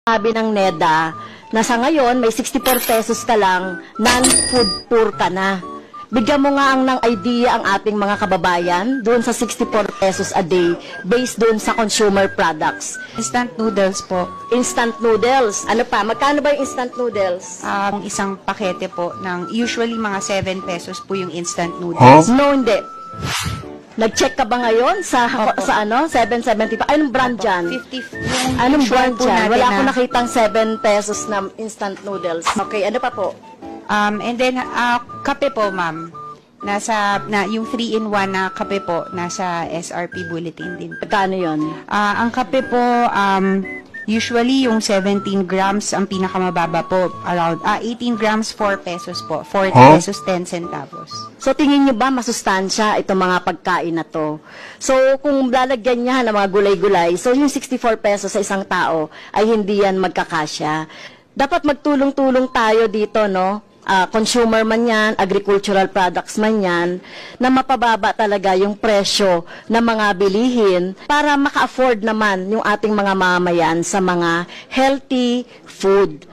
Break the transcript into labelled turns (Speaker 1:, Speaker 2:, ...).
Speaker 1: Sabi ng NEDA na sa ngayon may 64 pesos ka lang, non-food poor ka na. Bigyan mo nga ng idea ang ating mga kababayan doon sa 64 pesos a day based doon sa consumer products.
Speaker 2: Instant noodles po.
Speaker 1: Instant noodles. Ano pa? Magkano ba yung instant noodles?
Speaker 2: Ang isang pakete po ng usually mga 7 pesos po yung instant noodles.
Speaker 1: No, hindi. Nag-check ka ba ngayon sa 7.75? Anong brand dyan?
Speaker 2: 50.
Speaker 1: Anong brand
Speaker 2: po
Speaker 1: dyan?
Speaker 2: natin
Speaker 1: Wala
Speaker 2: na-
Speaker 1: akong nakitang 7 pesos na instant noodles. Okay, ano pa po?
Speaker 2: And then, kape po, ma'am. Yung 3-in-1 na kape po, nasa SRP bulletin din.
Speaker 1: Magkano yun?
Speaker 2: Ang kape po, usually yung 17 grams ang pinakamababa po. Around 18 grams, 4 pesos po. 40 pesos, 10 centavos.
Speaker 1: So, tingin nyo ba masustansya itong mga pagkain na to? So, kung lalagyan niya ng mga gulay-gulay, so yung 64 pesos sa isang tao ay hindi yan magkakasya. Dapat magtulong-tulong tayo dito, no? Consumer man yan, agricultural products man yan, na mapababa talaga yung presyo ng mga bilihin para maka-afford naman yung ating mga mamayan sa mga healthy food.